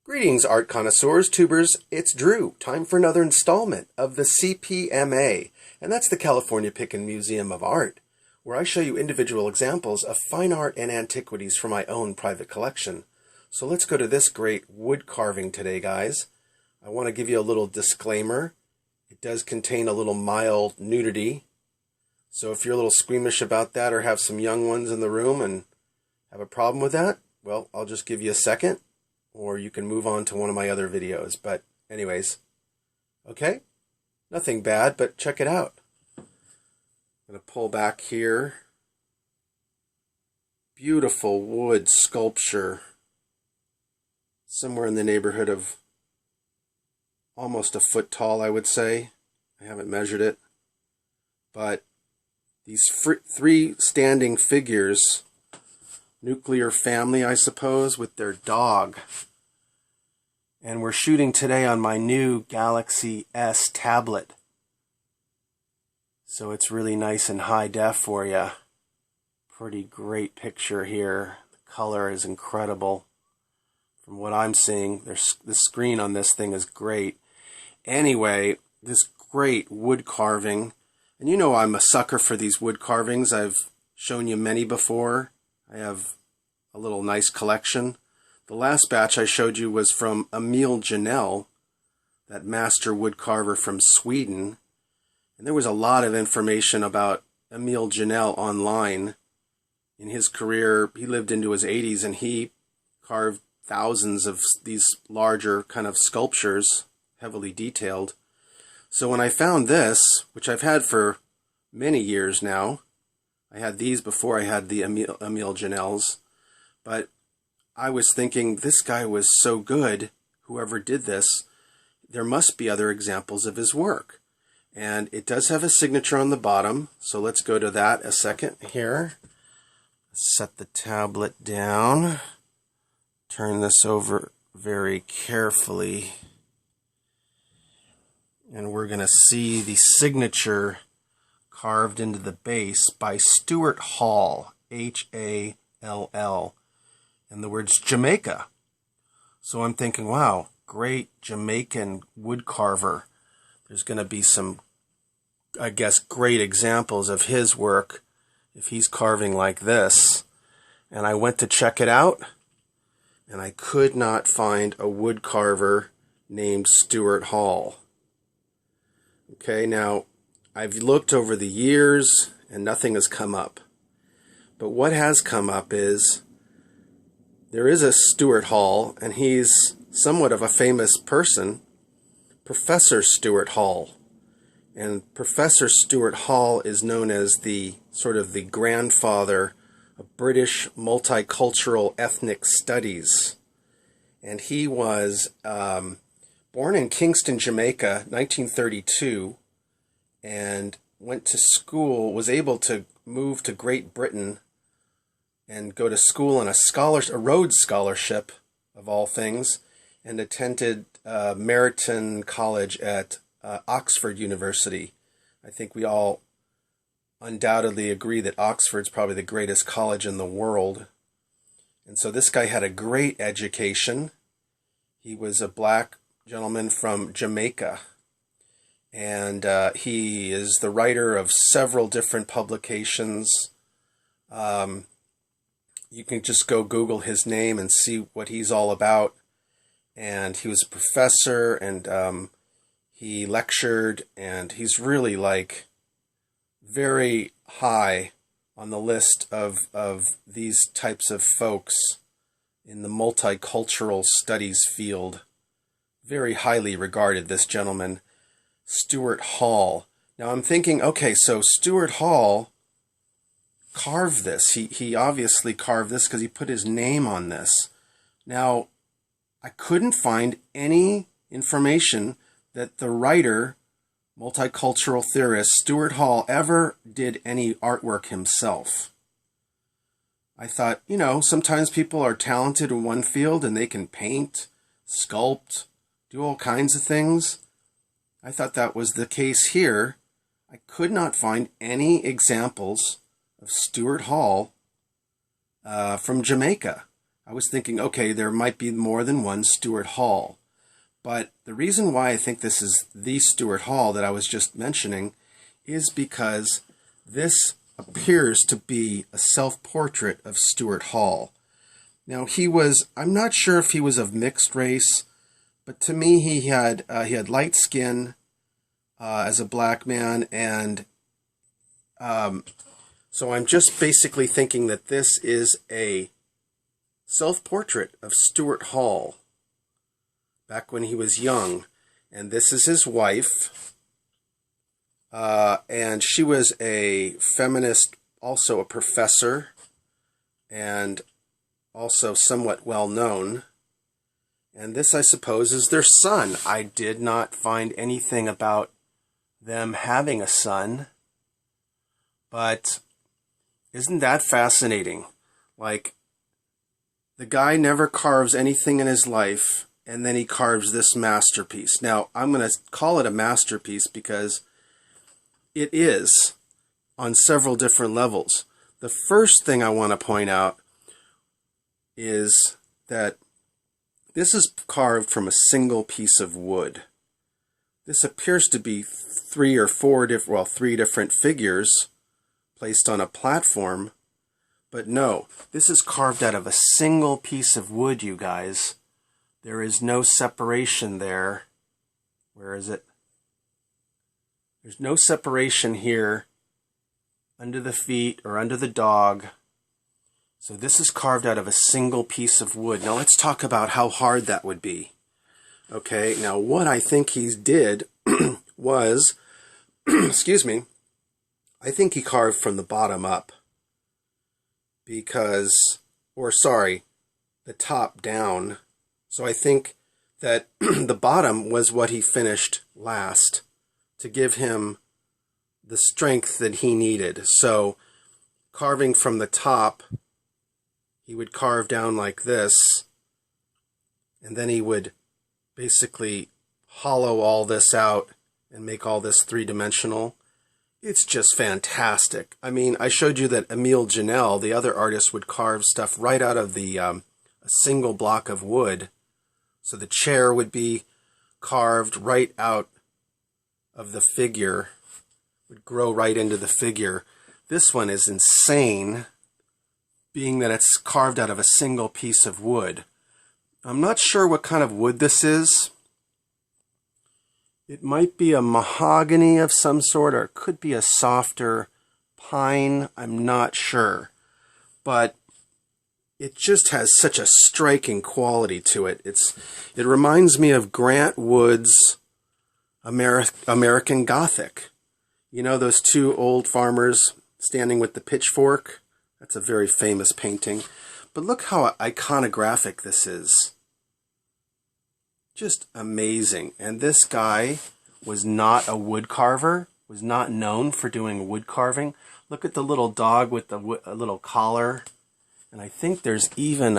Greetings, art connoisseurs, tubers. It's Drew. Time for another installment of the CPMA, and that's the California Picken Museum of Art, where I show you individual examples of fine art and antiquities from my own private collection. So let's go to this great wood carving today, guys. I want to give you a little disclaimer. It does contain a little mild nudity, so if you're a little squeamish about that or have some young ones in the room and have a problem with that, well, I'll just give you a second, or you can move on to one of my other videos. But anyways, okay? Nothing bad, but check it out. I'm going to pull back here. Beautiful wood sculpture. Somewhere in the neighborhood of almost a foot tall, I would say. I haven't measured it. But these three standing figures, nuclear family, I suppose, with their dog. And we're shooting today on my new Galaxy S tablet. So it's really nice and high def for you. Pretty great picture here. The color is incredible. From what I'm seeing, the screen on this thing is great. Anyway, this great wood carving. And you know I'm a sucker for these wood carvings. I've shown you many before. I have a little nice collection. The last batch I showed you was from Emil Janell, that master wood carver from Sweden. And there was a lot of information about Emil Janell online. In his career, he lived into his 80s and he carved thousands of these larger kind of sculptures, heavily detailed. So when I found this, which I've had for many years now, I had these before I had the Emil Janells, but I was thinking, this guy was so good, whoever did this, there must be other examples of his work. And it does have a signature on the bottom, so let's go to that a second here. Set the tablet down. Turn this over very carefully. And we're going to see the signature carved into the base by Stuart Hall, H-A-L-L. And the words Jamaica. So I'm thinking, wow, great Jamaican wood carver. There's going to be some, I guess, great examples of his work if he's carving like this. And I went to check it out, and I could not find a wood carver named Stuart Hall. Okay, now, I've looked over the years, and nothing has come up. But what has come up is there is a Stuart Hall, and he's somewhat of a famous person, Professor Stuart Hall. And Professor Stuart Hall is known as the sort of the grandfather of British multicultural ethnic studies. And he was born in Kingston, Jamaica, 1932, and went to school, was able to move to Great Britain and go to school on a Rhodes Scholarship, of all things, and attended Meryton College at Oxford University. I think we all undoubtedly agree that Oxford's probably the greatest college in the world. And so this guy had a great education. He was a black gentleman from Jamaica. And he is the writer of several different publications. You can just go Google his name and see what he's all about. And he was a professor, and he lectured, and he's really like very high on the list of these types of folks in the multicultural studies field. Very highly regarded, this gentleman, Stuart Hall. Now I'm thinking, okay, so Stuart Hall carved this. He obviously carved this because he put his name on this. Now, I couldn't find any information that the writer, multicultural theorist Stuart Hall, ever did any artwork himself. I thought, you know, sometimes people are talented in one field and they can paint, sculpt, do all kinds of things. I thought that was the case here. I could not find any examples of Stuart Hall from Jamaica. I was thinking, okay, there might be more than one Stuart Hall. But the reason why I think this is the Stuart Hall that I was just mentioning is because this appears to be a self-portrait of Stuart Hall. Now, I'm not sure if he was of mixed race, but to me he had light skin as a black man, and so I'm just basically thinking that this is a self-portrait of Stuart Hall back when he was young, and this is his wife, and she was a feminist, also a professor, and also somewhat well known. And this, I suppose, is their son. I did not find anything about them having a son, but isn't that fascinating? Like, the guy never carves anything in his life, and then he carves this masterpiece. Now, I'm going to call it a masterpiece because it is on several different levels. The first thing I want to point out is that this is carved from a single piece of wood. This appears to be three different figures placed on a platform, but no, this is carved out of a single piece of wood, you guys. There is no separation there. Where is it? There's no separation here under the feet or under the dog. So this is carved out of a single piece of wood. Now let's talk about how hard that would be. Okay, now what I think he did was, excuse me, I think he carved from the bottom up. The top down. So I think that the bottom was what he finished last to give him the strength that he needed. So carving from the top, he would carve down like this, and then he would basically hollow all this out and make all this three-dimensional. It's just fantastic. I mean, I showed you that Emile Janel, the other artist, would carve stuff right out of a single block of wood. So the chair would be carved right out of the figure, would grow right into the figure. This one is insane, being that it's carved out of a single piece of wood. I'm not sure what kind of wood this is. It might be a mahogany of some sort, or it could be a softer pine. I'm not sure. But it just has such a striking quality to it. It reminds me of Grant Wood's American Gothic. You know those two old farmers standing with the pitchfork? That's a very famous painting. But look how iconographic this is. Just amazing. And this guy was not a wood carver, was not known for doing wood carving. Look at the little dog with the little collar. And I think there's even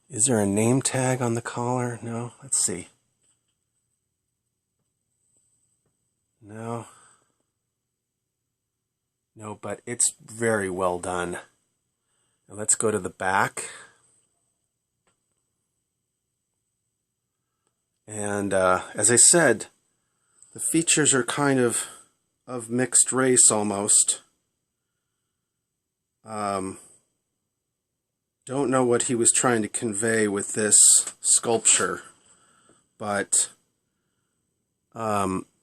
is there a name tag on the collar? No? Let's see. No. No, but it's very well done. Now let's go to the back. And as I said, the features are kind of mixed race almost. Don't know what he was trying to convey with this sculpture, but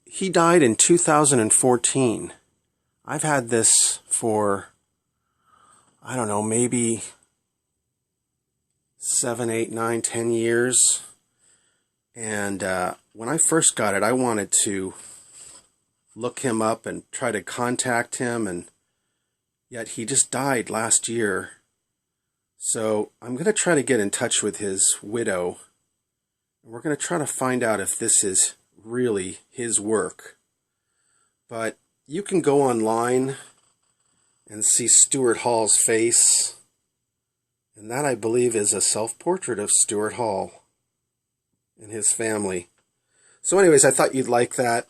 he died in 2014. I've had this for, I don't know, maybe 7, 8, 9, 10 years. And when I first got it, I wanted to look him up and try to contact him, and yet he just died last year. So I'm going to try to get in touch with his widow, and we're going to try to find out if this is really his work. But you can go online and see Stuart Hall's face, and that, I believe, is a self-portrait of Stuart Hall and his family. So anyways, I thought you'd like that.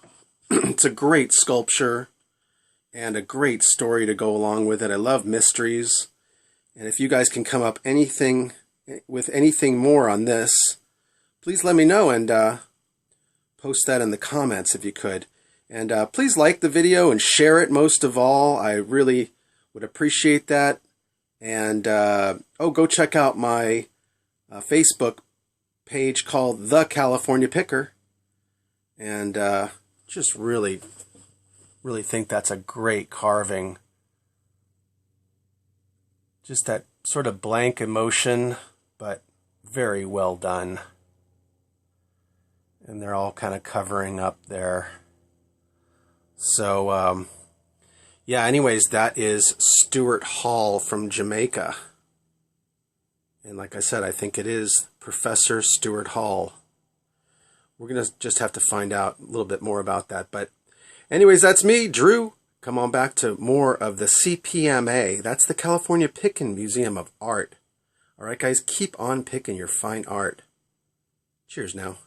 It's a great sculpture and a great story to go along with it. I love mysteries. And if you guys can come up anything with anything more on this, please let me know and post that in the comments if you could. And please like the video and share it most of all. I really would appreciate that. And go check out my Facebook page called The California Picker. And just really think that's a great carving. Just that sort of blank emotion, but very well done. And they're all kind of covering up there. So, yeah, anyways, that is Stuart Hall from Jamaica. And like I said, I think it is Professor Stuart Hall. We're going to just have to find out a little bit more about that. But anyways, that's me, Drew. Come on back to more of the CPMA. That's the California Picking Museum of Art. All right, guys, keep on picking your fine art. Cheers now.